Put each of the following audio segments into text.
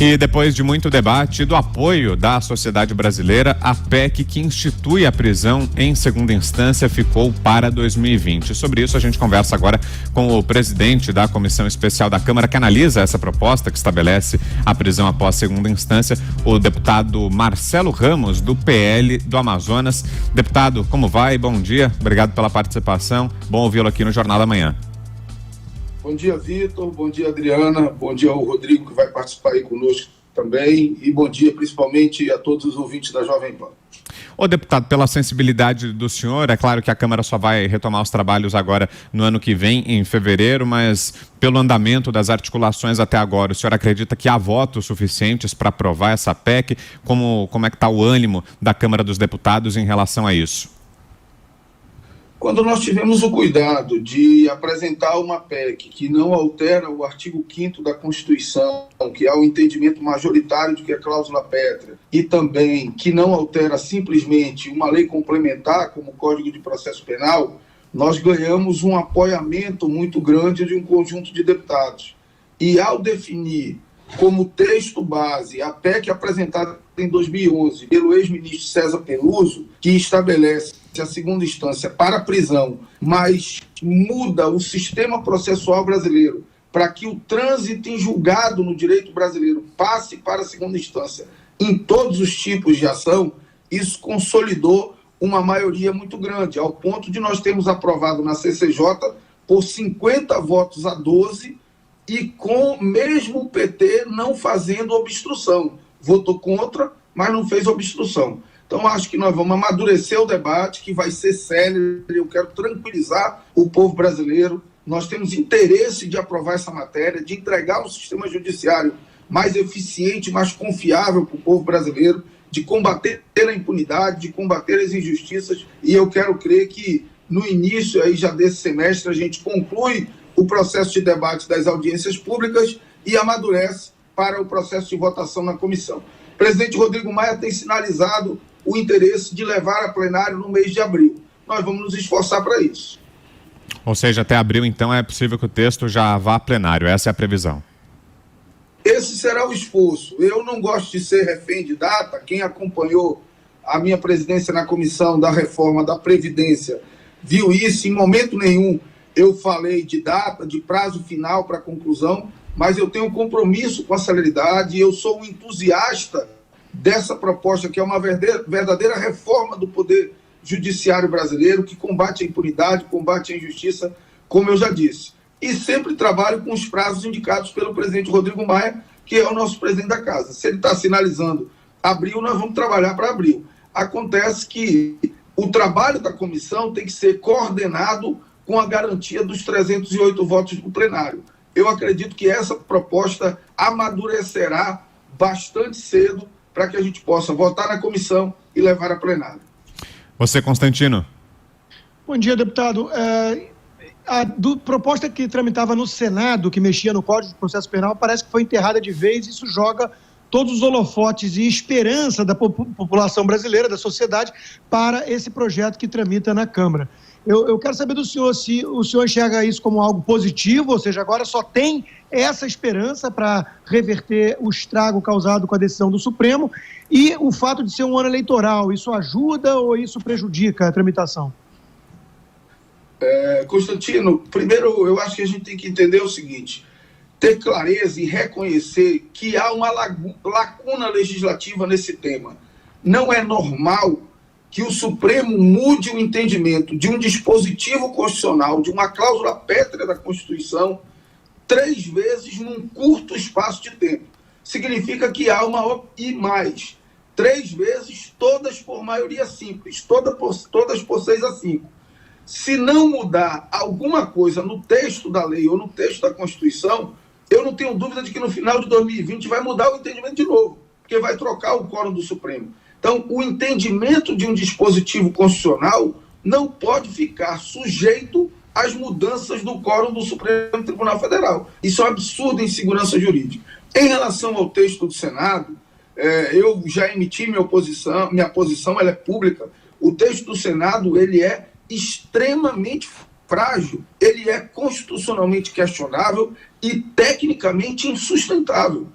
E depois de muito debate e do apoio da sociedade brasileira, a PEC que institui a prisão em segunda instância ficou para 2020. Sobre isso a gente conversa agora com o presidente da Comissão Especial da Câmara que analisa essa proposta que estabelece a prisão após segunda instância, o deputado Marcelo Ramos, do PL do Amazonas. Deputado, como vai? Bom dia, obrigado pela participação, bom ouvi-lo aqui no Jornal da Manhã. Bom dia, Vitor. Bom dia, Adriana. Bom dia ao Rodrigo, que vai participar aí conosco também. E bom dia, principalmente, a todos os ouvintes da Jovem Pan. Ô, deputado, pela sensibilidade do senhor, é claro que a Câmara só vai retomar os trabalhos agora no ano que vem, em fevereiro, mas pelo andamento das articulações até agora, o senhor acredita que há votos suficientes para aprovar essa PEC? Como é que está o ânimo da Câmara dos Deputados em relação a isso? Quando nós tivemos o cuidado de apresentar uma PEC que não altera o artigo 5º da Constituição, que é o entendimento majoritário de que é cláusula pétrea, e também que não altera simplesmente uma lei complementar, como o Código de Processo Penal, nós ganhamos um apoiamento muito grande de um conjunto de deputados. E ao definir como texto base a PEC apresentada em 2011 pelo ex-ministro César Peluso, que estabelece a segunda instância para a prisão, mas muda o sistema processual brasileiro para que o trânsito em julgado no direito brasileiro passe para a segunda instância em todos os tipos de ação, isso consolidou uma maioria muito grande, ao ponto de nós termos aprovado na CCJ por 50 votos a 12 e com mesmo o PT não fazendo obstrução. Votou contra, mas não fez obstrução. Então, acho que nós vamos amadurecer o debate, que vai ser célere. Eu quero tranquilizar o povo brasileiro. Nós temos interesse de aprovar essa matéria, de entregar um sistema judiciário mais eficiente, mais confiável para o povo brasileiro, de combater a impunidade, de combater as injustiças. E eu quero crer que, no início aí já desse semestre, a gente conclui o processo de debate das audiências públicas e amadurece para o processo de votação na comissão. O presidente Rodrigo Maia tem sinalizado o interesse de levar a plenário no mês de abril. Nós vamos nos esforçar para isso. Ou seja, até abril, então, é possível que o texto já vá a plenário. Essa é a previsão. Esse será o esforço. Eu não gosto de ser refém de data. Quem acompanhou a minha presidência na comissão da reforma da Previdência viu isso. Em momento nenhum eu falei de data, de prazo final para conclusão, mas eu tenho um compromisso com a celeridade. Eu sou um entusiasta dessa proposta, que é uma verdadeira reforma do poder judiciário brasileiro, que combate a impunidade, combate a injustiça, como eu já disse. E sempre trabalho com os prazos indicados pelo presidente Rodrigo Maia, que é o nosso presidente da casa. Se ele está sinalizando abril, nós vamos trabalhar para abril. Acontece que o trabalho da comissão tem que ser coordenado com a garantia dos 308 votos do plenário. Eu acredito que essa proposta amadurecerá bastante cedo para que a gente possa votar na comissão e levar a plenário. Você, Constantino. Bom dia, deputado. A proposta que tramitava no Senado, que mexia no Código de Processo Penal, parece que foi enterrada de vez. Isso joga todos os holofotes e esperança da população brasileira, da sociedade, para esse projeto que tramita na Câmara. Eu quero saber do senhor se o senhor enxerga isso como algo positivo, ou seja, agora só tem essa esperança para reverter o estrago causado com a decisão do Supremo, e o fato de ser um ano eleitoral, isso ajuda ou isso prejudica a tramitação? Constantino, primeiro eu acho que a gente tem que entender o seguinte: ter clareza e reconhecer que há uma lacuna legislativa nesse tema. Não é normal que o Supremo mude o entendimento de um dispositivo constitucional, de uma cláusula pétrea da Constituição, 3 vezes num curto espaço de tempo. Significa que há e mais, 3 vezes, todas por maioria simples, todas por 6-5. Se não mudar alguma coisa no texto da lei ou no texto da Constituição, eu não tenho dúvida de que no final de 2020 vai mudar o entendimento de novo, porque vai trocar o quórum do Supremo. Então, o entendimento de um dispositivo constitucional não pode ficar sujeito às mudanças do quórum do Supremo Tribunal Federal. Isso é um absurdo em segurança jurídica. Em relação ao texto do Senado, eu já emiti minha posição, ela é pública. O texto do Senado, ele é extremamente frágil, ele é constitucionalmente questionável e tecnicamente insustentável.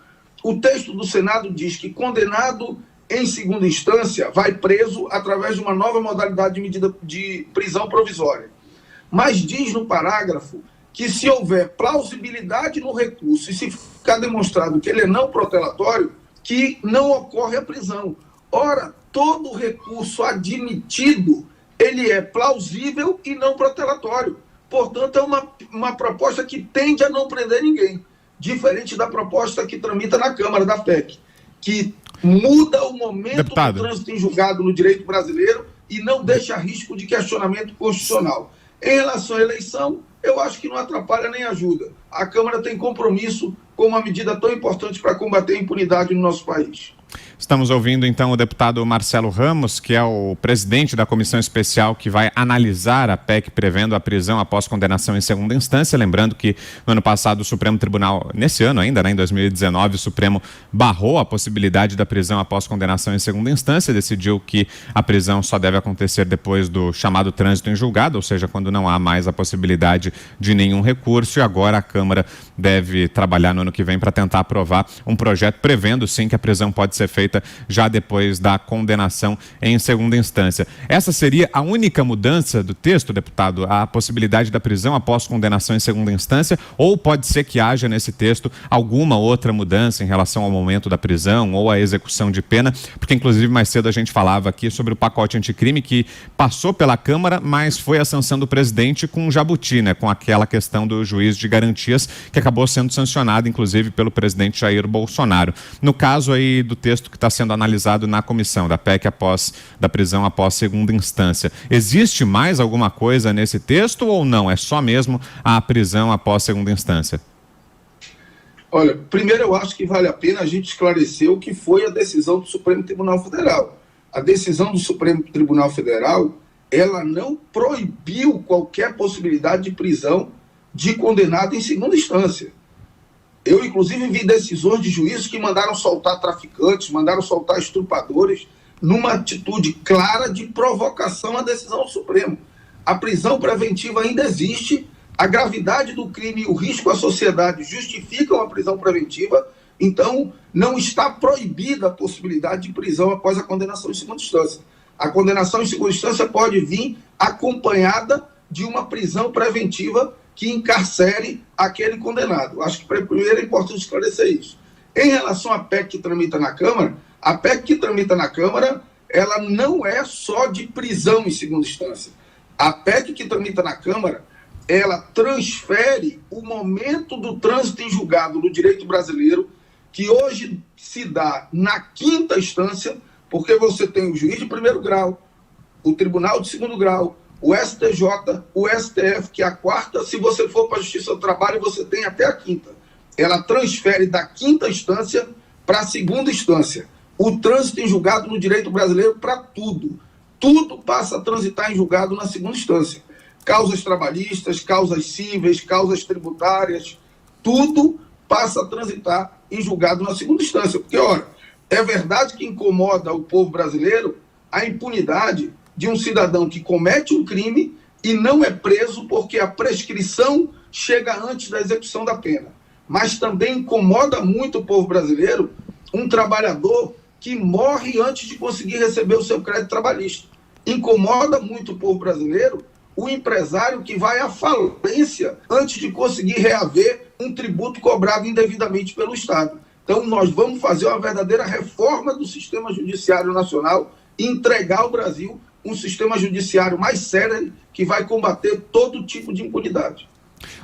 o texto do Senado diz que condenado em segunda instância vai preso através de uma nova modalidade de medida de prisão provisória. Mas diz no parágrafo que se houver plausibilidade no recurso e se ficar demonstrado que ele é não protelatório, que não ocorre a prisão. Ora, todo recurso admitido, ele é plausível e não protelatório. Portanto, é uma proposta que tende a não prender ninguém, diferente da proposta que tramita na Câmara da PEC, que muda o momento do trânsito em julgado no direito brasileiro e não deixa risco de questionamento constitucional. Em relação à eleição, eu acho que não atrapalha nem ajuda. A Câmara tem compromisso com uma medida tão importante para combater a impunidade no nosso país. Estamos ouvindo, então, o deputado Marcelo Ramos, que é o presidente da comissão especial que vai analisar a PEC prevendo a prisão após condenação em segunda instância. Lembrando que no ano passado o Supremo Tribunal, nesse ano ainda, em 2019, o Supremo barrou a possibilidade da prisão após condenação em segunda instância, decidiu que a prisão só deve acontecer depois do chamado trânsito em julgado, ou seja, quando não há mais a possibilidade de nenhum recurso, e agora a Câmara deve trabalhar no ano que vem para tentar aprovar um projeto prevendo, sim, que a prisão pode ser feita já depois da condenação em segunda instância. Essa seria a única mudança do texto, deputado? A possibilidade da prisão após condenação em segunda instância? Ou pode ser que haja nesse texto alguma outra mudança em relação ao momento da prisão ou à execução de pena? Porque, inclusive, mais cedo a gente falava aqui sobre o pacote anticrime que passou pela Câmara, mas foi a sanção do presidente com jabuti, né? Com aquela questão do juiz de garantias que acabou sendo sancionado, inclusive, pelo presidente Jair Bolsonaro. No caso aí do texto que está sendo analisado na comissão da PEC da prisão após segunda instância, existe mais alguma coisa nesse texto ou não? É só mesmo a prisão após segunda instância? Olha, primeiro eu acho que vale a pena a gente esclarecer o que foi a decisão do Supremo Tribunal Federal. A decisão do Supremo Tribunal Federal, ela não proibiu qualquer possibilidade de prisão de condenado em segunda instância. Eu, inclusive, vi decisões de juízes que mandaram soltar traficantes, mandaram soltar estupradores, numa atitude clara de provocação à decisão do Supremo. A prisão preventiva ainda existe, a gravidade do crime e o risco à sociedade justificam a prisão preventiva, então não está proibida a possibilidade de prisão após a condenação em segunda instância. A condenação em segunda instância pode vir acompanhada de uma prisão preventiva que encarcere aquele condenado. Acho que primeiro é importante esclarecer isso. Em relação à PEC que tramita na Câmara, a PEC que tramita na Câmara, ela não é só de prisão em segunda instância. A PEC que tramita na Câmara, ela transfere o momento do trânsito em julgado no direito brasileiro, que hoje se dá na quinta instância, porque você tem o juiz de primeiro grau, o tribunal de segundo grau, o STJ, o STF, que é a quarta. Se você for para a Justiça do Trabalho, você tem até a quinta. Ela transfere da quinta instância para a segunda instância. O trânsito em julgado no direito brasileiro para tudo. Tudo passa a transitar em julgado na segunda instância. Causas trabalhistas, causas cíveis, causas tributárias, tudo passa a transitar em julgado na segunda instância. Porque, ora, é verdade que incomoda o povo brasileiro a impunidade de um cidadão que comete um crime e não é preso porque a prescrição chega antes da execução da pena. Mas também incomoda muito o povo brasileiro um trabalhador que morre antes de conseguir receber o seu crédito trabalhista. Incomoda muito o povo brasileiro o empresário que vai à falência antes de conseguir reaver um tributo cobrado indevidamente pelo Estado. Então, nós vamos fazer uma verdadeira reforma do sistema judiciário nacional e entregar ao Brasil um sistema judiciário mais sério que vai combater todo tipo de impunidade.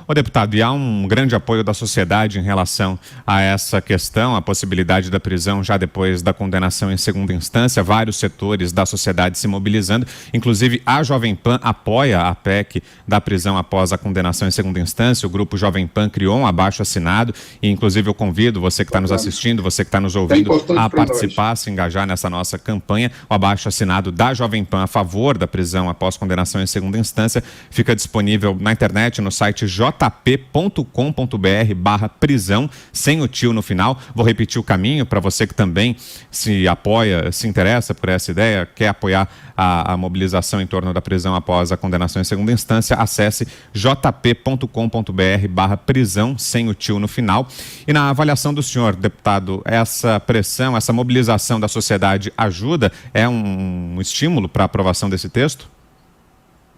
Ô deputado, e há um grande apoio da sociedade em relação a essa questão, a possibilidade da prisão já depois da condenação em segunda instância, vários setores da sociedade se mobilizando, inclusive a Jovem Pan apoia a PEC da prisão após a condenação em segunda instância. O grupo Jovem Pan criou um abaixo-assinado e, inclusive, eu convido você que está nos assistindo, você que está nos ouvindo, a participar, se engajar nessa nossa campanha. O abaixo-assinado da Jovem Pan a favor da prisão após condenação em segunda instância fica disponível na internet, no site jp.com.br. jp.com.br/prisão, sem o tio no final. Vou repetir o caminho para você que também se apoia, se interessa por essa ideia, quer apoiar a mobilização em torno da prisão após a condenação em segunda instância. Acesse jp.com.br/prisão, sem o tio no final. E na avaliação do senhor, deputado, essa pressão, essa mobilização da sociedade ajuda? É um estímulo para a aprovação desse texto?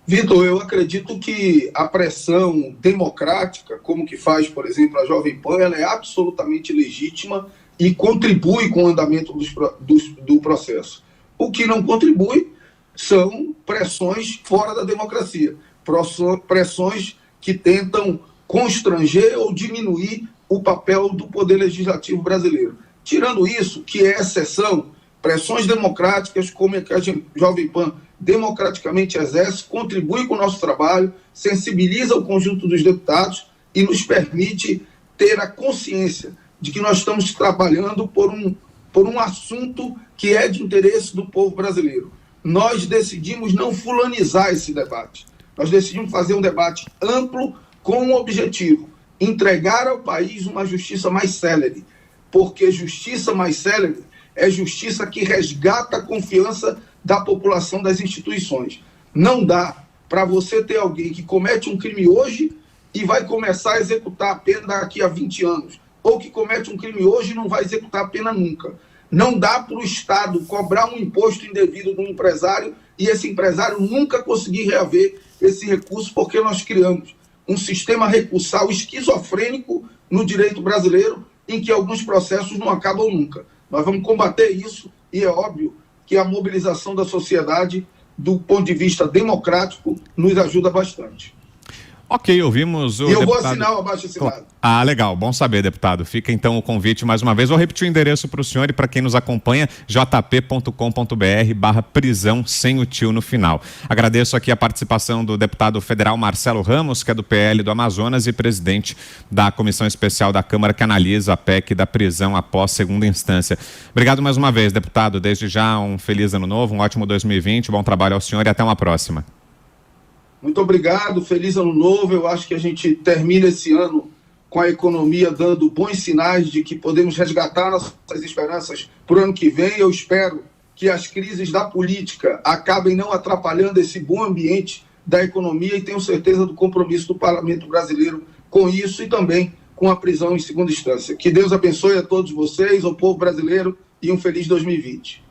Vitor, eu acredito que a pressão democrática, como que faz, por exemplo, a Jovem Pan, ela é absolutamente legítima e contribui com o andamento do processo. O que não contribui são pressões fora da democracia, pressões que tentam constranger ou diminuir o papel do Poder Legislativo brasileiro. Tirando isso, que é exceção, pressões democráticas, como a Jovem Pan democraticamente exerce, contribui com o nosso trabalho, sensibiliza o conjunto dos deputados e nos permite ter a consciência de que nós estamos trabalhando por um assunto que é de interesse do povo brasileiro. Nós decidimos não fulanizar esse debate. Nós decidimos fazer um debate amplo com um objetivo: entregar ao país uma justiça mais célere, porque justiça mais célere é justiça que resgata a confiança da população das instituições. Não dá para você ter alguém que comete um crime hoje e vai começar a executar a pena daqui a 20 anos, ou que comete um crime hoje e não vai executar a pena nunca. Não dá para o Estado cobrar um imposto indevido de um empresário e esse empresário nunca conseguir reaver esse recurso, porque nós criamos um sistema recursal esquizofrênico no direito brasileiro, em que alguns processos não acabam nunca. Nós vamos combater isso e é óbvio que a mobilização da sociedade, do ponto de vista democrático, nos ajuda bastante. Ok, ouvimos o deputado... vou assinar o abaixo-assinado. Ah, legal, bom saber, deputado. Fica então o convite mais uma vez. Vou repetir o endereço para o senhor e para quem nos acompanha, jp.com.br/prisão, sem o tio no final. Agradeço aqui a participação do deputado federal Marcelo Ramos, que é do PL do Amazonas e presidente da Comissão Especial da Câmara que analisa a PEC da prisão após segunda instância. Obrigado mais uma vez, deputado. Desde já, um feliz ano novo, um ótimo 2020, bom trabalho ao senhor e até uma próxima. Muito obrigado, feliz ano novo. Eu acho que a gente termina esse ano com a economia dando bons sinais de que podemos resgatar nossas esperanças para o ano que vem. Eu espero que as crises da política acabem não atrapalhando esse bom ambiente da economia e tenho certeza do compromisso do Parlamento brasileiro com isso e também com a prisão em segunda instância. Que Deus abençoe a todos vocês, ao povo brasileiro, e um feliz 2020.